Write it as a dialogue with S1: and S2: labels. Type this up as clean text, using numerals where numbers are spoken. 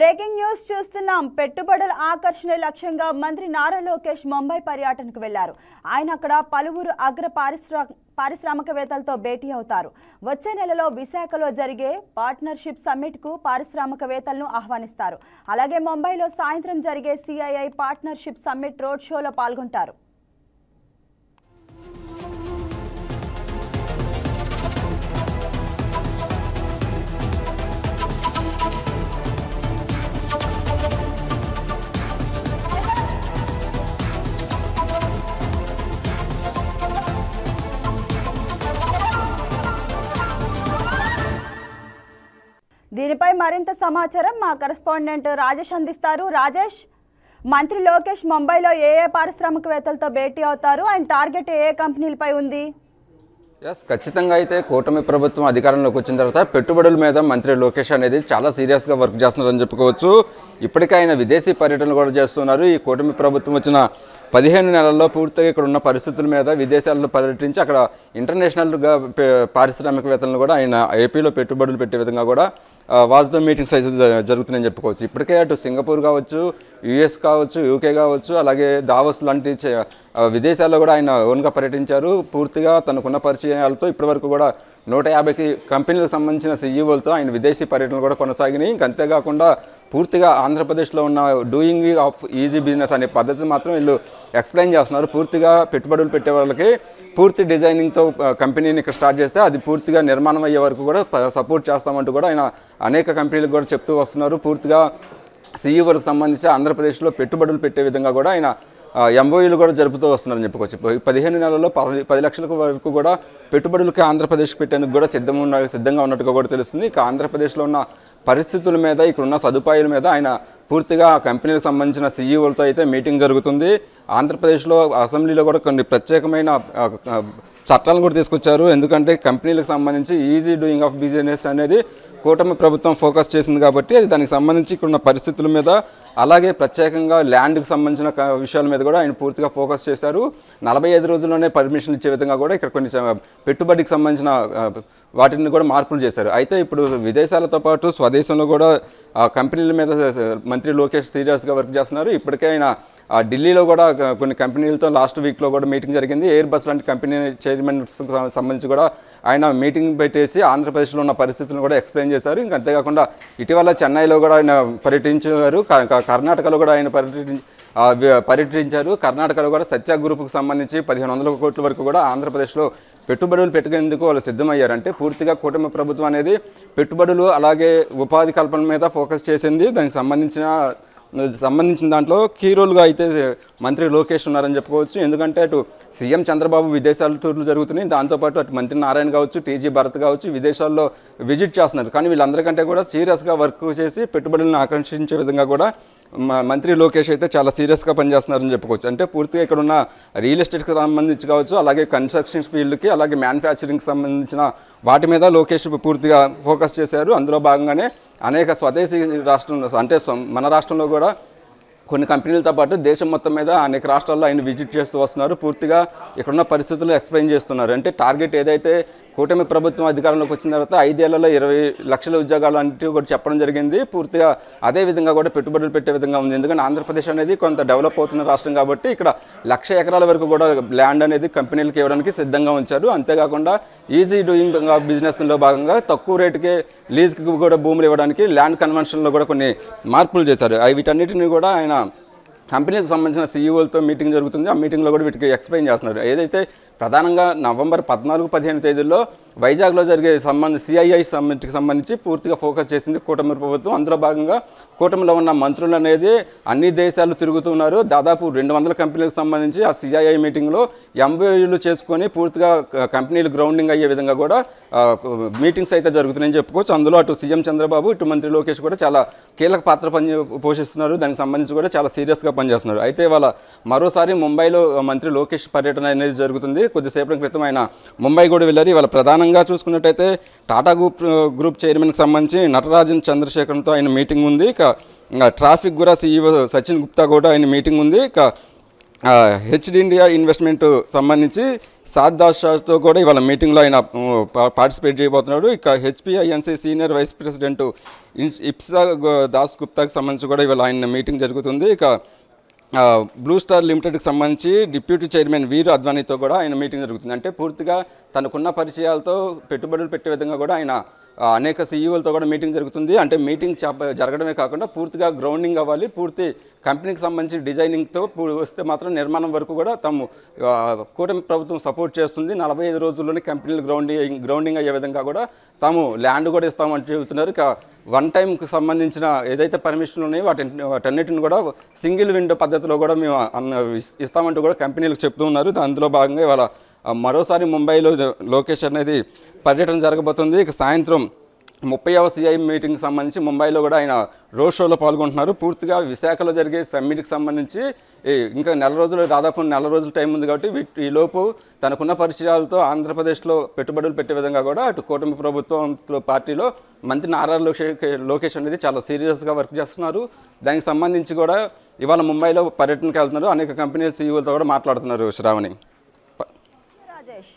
S1: Breaking news చూస్తున్నాం. పెట్టుబడుల ఆకర్షణ లక్ష్యంగా మంత్రి నారా లోకేష్ ముంబై పర్యటనకు వెళ్లారు. ఆయన అక్కడ పలువురు అగ్ర పారిశ్రామికవేత్తలతో భేటీ అవుతారు. వచ్చే నెలలో విశాఖలో జరిగే పార్ట్నర్షిప్ సమ్మిట్ కు పారిశ్రామికవేత్తలను ఆహ్వానిస్తారు. అలాగే ముంబైలో సాయంత్రం జరిగే సిఐఐ పార్ట్నర్షిప్ సమ్మిట్ రోడ్ షోలో పాల్గొంటారు. దీనిపై మరింత సమాచారం మా కరెస్పాండెంట్ రాజేష్ అందిస్తారు. రాజేష్, మంత్రి లోకేష్ ముంబైలో ఏ పారిశ్రామికవేత్తలతో భేటీ అవుతారు? ఆయన టార్గెట్ ఏ కంపెనీలపై ఉంది?
S2: ఖచ్చితంగా అయితే కూటమి ప్రభుత్వం అధికారంలోకి వచ్చిన తర్వాత పెట్టుబడుల మీద మంత్రి లోకేష్ అనేది చాలా సీరియస్గా వర్క్ చేస్తున్నారని చెప్పుకోవచ్చు. ఇప్పటికే ఆయన విదేశీ పర్యటనలు కూడా చేస్తున్నారు. ఈ కూటమి ప్రభుత్వం వచ్చిన 15 నెలల్లో పూర్తిగా ఇక్కడ ఉన్న పరిస్థితుల మీద విదేశాల్లో పర్యటించి అక్కడ ఇంటర్నేషనల్గా పారిశ్రామికవేత్తలను కూడా ఆయన ఏపీలో పెట్టుబడులు పెట్టే విధంగా కూడా వాళ్ళతో మీటింగ్స్ అయితే జరుగుతున్నాయని చెప్పుకోవచ్చు. ఇప్పటికే అటు సింగపూర్ కావచ్చు, యుఎస్ కావచ్చు, యూకే కావచ్చు, అలాగే దావోస్ లాంటి విదేశాల్లో కూడా ఆయన ఓన్గా పర్యటించారు. పూర్తిగా తనకున్న పరిచయాలతో ఇప్పటివరకు కూడా 150 కంపెనీలకు సంబంధించిన సీఈఓలతో ఆయన విదేశీ పర్యటనలు కూడా కొనసాగినాయి. ఇంక అంతేకాకుండా పూర్తిగా ఆంధ్రప్రదేశ్లో ఉన్న డూయింగ్ ఆఫ్ ఈజీ బిజినెస్ అనే పద్ధతి మాత్రం వీళ్ళు ఎక్స్ప్లెయిన్ చేస్తున్నారు. పూర్తిగా పెట్టుబడులు పెట్టే వాళ్ళకి పూర్తి డిజైనింగ్తో కంపెనీని ఇక్కడ స్టార్ట్ చేస్తే అది పూర్తిగా నిర్మాణం అయ్యే వరకు కూడా సపోర్ట్ చేస్తామంటూ కూడా ఆయన అనేక కంపెనీలకు కూడా చెప్తూ వస్తున్నారు. పూర్తిగా సీఈఓలకు సంబంధించి ఆంధ్రప్రదేశ్లో పెట్టుబడులు పెట్టే విధంగా కూడా ఆయన ఎంఓయూలు కూడా జరుపుతూ వస్తున్నారని చెప్పుకోవచ్చు. 15 నెలల్లో 10 లక్షల వరకు కూడా పెట్టుబడులకి ఆంధ్రప్రదేశ్కి పెట్టేందుకు కూడా సిద్ధంగా ఉన్నట్టుగా కూడా తెలుస్తుంది. ఇక ఆంధ్రప్రదేశ్లో ఉన్న పరిస్థితుల మీద, ఇక్కడున్న సదుపాయాల మీద ఆయన పూర్తిగా ఆ కంపెనీలకు సంబంధించిన సీఈఓలతో అయితే మీటింగ్ జరుగుతుంది. ఆంధ్రప్రదేశ్లో అసెంబ్లీలో కూడా కొన్ని ప్రత్యేకమైన చట్టాలను కూడా తీసుకొచ్చారు. ఎందుకంటే కంపెనీలకు సంబంధించి ఈజీ డూయింగ్ ఆఫ్ బిజినెస్ అనేది కూటమి ప్రభుత్వం ఫోకస్ చేసింది కాబట్టి అది దానికి సంబంధించి ఇక్కడున్న పరిస్థితుల మీద, అలాగే ప్రత్యేకంగా ల్యాండ్కి సంబంధించిన విషయాల మీద కూడా ఆయన పూర్తిగా ఫోకస్ చేశారు. 45 రోజుల్లోనే పర్మిషన్ ఇచ్చే విధంగా కూడా ఇక్కడ కొన్ని పెట్టుబడికి సంబంధించిన వాటిని కూడా మార్పులు చేశారు. అయితే ఇప్పుడు విదేశాలతో పాటు స్వదేశంలో కూడా కంపెనీల మీద మంత్రి లోకేష్ సీరియస్గా వర్క్ చేస్తున్నారు. ఇప్పటికే ఆయన ఢిల్లీలో కూడా కొన్ని కంపెనీలతో లాస్ట్ వీక్లో కూడా మీటింగ్ జరిగింది. ఎయిర్ బస్ లాంటి కంపెనీ చైర్మన్స్కి సంబంధించి కూడా ఆయన మీటింగ్ పెట్టేసి ఆంధ్రప్రదేశ్లో ఉన్న పరిస్థితులను కూడా ఎక్స్ప్లెయిన్ చేశారు. ఇంకా అంతేకాకుండా ఇటీవల చెన్నైలో కూడా ఆయన పర్యటించారు. కర్ణాటకలో కూడా ఆయన పర్యటించారు. కర్ణాటకలో కూడా సత్య గ్రూప్కి సంబంధించి 1500 కోట్ల వరకు కూడా ఆంధ్రప్రదేశ్లో పెట్టుబడులు పెట్టుకునేందుకు వాళ్ళు సిద్ధమయ్యారు. అంటే పూర్తిగా కూటమి ప్రభుత్వం అనేది పెట్టుబడులు అలాగే ఉపాధి కల్పన మీద ఫోకస్ చేసింది. దానికి సంబంధించిన దాంట్లో కీ రోల్గా అయితే మంత్రి లోకేష్ ఉన్నారని చెప్పుకోవచ్చు. ఎందుకంటే అటు సీఎం చంద్రబాబు విదేశాల టూర్లు జరుగుతున్నాయి, దాంతోపాటు అటు మంత్రి నారాయణ కావచ్చు, టీజీ భరత్ కావచ్చు విదేశాల్లో విజిట్ చేస్తున్నారు. కానీ వీళ్ళందరికంటే కూడా సీరియస్గా వర్క్ చేసి పెట్టుబడులను ఆకర్షించే విధంగా కూడా మంత్రి లోకేష్ అయితే చాలా సీరియస్గా పనిచేస్తున్నారని చెప్పుకోవచ్చు. అంటే పూర్తిగా ఇక్కడ ఉన్న రియల్ ఎస్టేట్కి సంబంధించి కావచ్చు, అలాగే కన్స్ట్రక్షన్ ఫీల్డ్కి, అలాగే మ్యానుఫ్యాక్చరింగ్కి సంబంధించిన వాటి మీద లోకేష్ పూర్తిగా ఫోకస్ చేశారు. అందులో భాగంగానే అనేక స్వదేశీ రాష్ట్రంలో అంటే మన రాష్ట్రంలో కూడా కొన్ని కంపెనీలతో పాటు దేశం మొత్తం మీద అనేక రాష్ట్రాల్లో ఆయన విజిట్ చేస్తూ వస్తున్నారు. పూర్తిగా ఇక్కడున్న పరిస్థితులు ఎక్స్ప్లెయిన్ చేస్తున్నారు. అంటే టార్గెట్ ఏదైతే కూటమి ప్రభుత్వం అధికారంలోకి వచ్చిన తర్వాత 5 ఏళ్లలో 20 లక్షల ఉద్యోగాలు అంటే కూడా చెప్పడం జరిగింది. పూర్తిగా అదే విధంగా కూడా పెట్టుబడులు పెట్టే విధంగా ఉంది. ఎందుకంటే ఆంధ్రప్రదేశ్ అనేది కొంత డెవలప్ అవుతున్న రాష్ట్రం కాబట్టి ఇక్కడ 1,00,000 ఎకరాల వరకు కూడా ల్యాండ్ అనేది కంపెనీలకు ఇవ్వడానికి సిద్ధంగా ఉంచారు. అంతేకాకుండా ఈజీ డూయింగ్ బిజినెస్లో భాగంగా తక్కువ రేటుకే లీజ్కి కూడా భూములు ఇవ్వడానికి ల్యాండ్ కన్వెన్షన్లో కూడా కొన్ని మార్పులు చేశారు. వీటన్నిటిని కూడా ఆయన కంపెనీకి సంబంధించిన సీఈఓలతో మీటింగ్ జరుగుతుంది. ఆ మీటింగ్లో కూడా వీటికి ఎక్స్ప్లెయిన్ చేస్తున్నారు. ఏదైతే ప్రధానంగా నవంబర్ 14-15 తేదీల్లో వైజాగ్లో జరిగే సిఐఐ సమ్మిట్కి సంబంధించి పూర్తిగా ఫోకస్ చేసింది కూటమి ప్రభుత్వం. అందులో భాగంగా కూటమిలో ఉన్న మంత్రులు అనేది అన్ని దేశాలు తిరుగుతున్నారు. దాదాపు 200 కంపెనీలకు సంబంధించి ఆ సిఐఐ మీటింగ్లో ఎంఓయూలు చేసుకొని పూర్తిగా కంపెనీలు గ్రౌండింగ్ అయ్యే విధంగా కూడా మీటింగ్స్ అయితే జరుగుతున్నాయని చెప్పుకోవచ్చు. అందులో అటు సీఎం చంద్రబాబు, ఇటు మంత్రి లోకేష్ కూడా చాలా కీలక పాత్ర పోషిస్తున్నారు. దానికి సంబంధించి కూడా చాలా సీరియస్గా పనిచేస్తున్నారు. అయితే వాళ్ళ మరోసారి ముంబైలో మంత్రి లోకేష్ పర్యటన అనేది జరుగుతుంది. కొద్దిసేపటి క్రితం ఆయన ముంబై కూడా వెళ్ళారు. ఇవాళ ప్రధానంగా చూసుకున్నట్టయితే టాటా గ్రూప్ చైర్మన్కి సంబంధించి నటరాజన్ చంద్రశేఖర్తో ఆయన మీటింగ్ ఉంది. ఇక ట్రాఫిక్ కూడా సీఈఓ సచిన్ గుప్తా కూడా ఆయన మీటింగ్ ఉంది. ఇక హెచ్డి ఇండియా ఇన్వెస్ట్మెంట్ సంబంధించి సాద్ దాషాతో కూడా ఇవాళ మీటింగ్లో ఆయన పార్టిసిపేట్ చేయబోతున్నాడు. ఇక హెచ్పిఐఎన్సి సీనియర్ వైస్ ప్రెసిడెంట్ ఇప్సా దాస్ గుప్తాకి సంబంధించి కూడా ఇవాళ ఆయన మీటింగ్ జరుగుతుంది. ఇక బ్లూ స్టార్ లిమిటెడ్కి సంబంధించి డిప్యూటీ చైర్మన్ వీరు అద్వానీతో కూడా ఆయన మీటింగ్ జరుగుతుంది. అంటే పూర్తిగా తనకున్న పరిచయాలతో పెట్టుబడులు పెట్టే విధంగా కూడా ఆయన అనేక సీఈఓలతో కూడా మీటింగ్ జరుగుతుంది. అంటే మీటింగ్ జరగడమే కాకుండా పూర్తిగా గ్రౌండింగ్ అవ్వాలి, పూర్తి కంపెనీకి సంబంధించి డిజైనింగ్తో వస్తే మాత్రం నిర్మాణం వరకు కూడా తాము కూటమి ప్రభుత్వం సపోర్ట్ చేస్తుంది. 45 రోజుల్లోనే కంపెనీలు గ్రౌండింగ్ అయ్యే విధంగా కూడా తాము ల్యాండ్ కూడా ఇస్తామని చెబుతున్నారు. ఇక వన్ టైంకి సంబంధించిన ఏదైతే పర్మిషన్లు ఉన్నాయో వాటన్నిటిని కూడా సింగిల్ విండో పద్ధతిలో కూడా మేము ఇస్తామంటూ కూడా కంపెనీలకు చెప్తూ ఉన్నారు. అందులో భాగంగా ఇవాళ మరోసారి ముంబైలో లోకేష్ అనేది పర్యటన జరగబోతుంది. ఇక సాయంత్రం 30వ సిఐ మీటింగ్కి సంబంధించి ముంబైలో కూడా ఆయన రోడ్ షోలో పాల్గొంటున్నారు. పూర్తిగా విశాఖలో జరిగే సమ్మిట్కి సంబంధించి ఇంకా దాదాపు నెల రోజుల టైం ఉంది కాబట్టి ఈలోపు తనకున్న పరిచయాలతో ఆంధ్రప్రదేశ్లో పెట్టుబడులు పెట్టే విధంగా కూడా అటు కూటమి ప్రభుత్వం పార్టీలో మంత్రి నారా లోకేష్ అనేది చాలా సీరియస్గా వర్క్ చేస్తున్నారు. దానికి సంబంధించి కూడా ఇవాళ ముంబైలో పర్యటనకి వెళ్తున్నారు. అనేక కంపెనీల సీఈఓలతో కూడా మాట్లాడుతున్నారు. శ్రావణి.
S1: రాజేష్.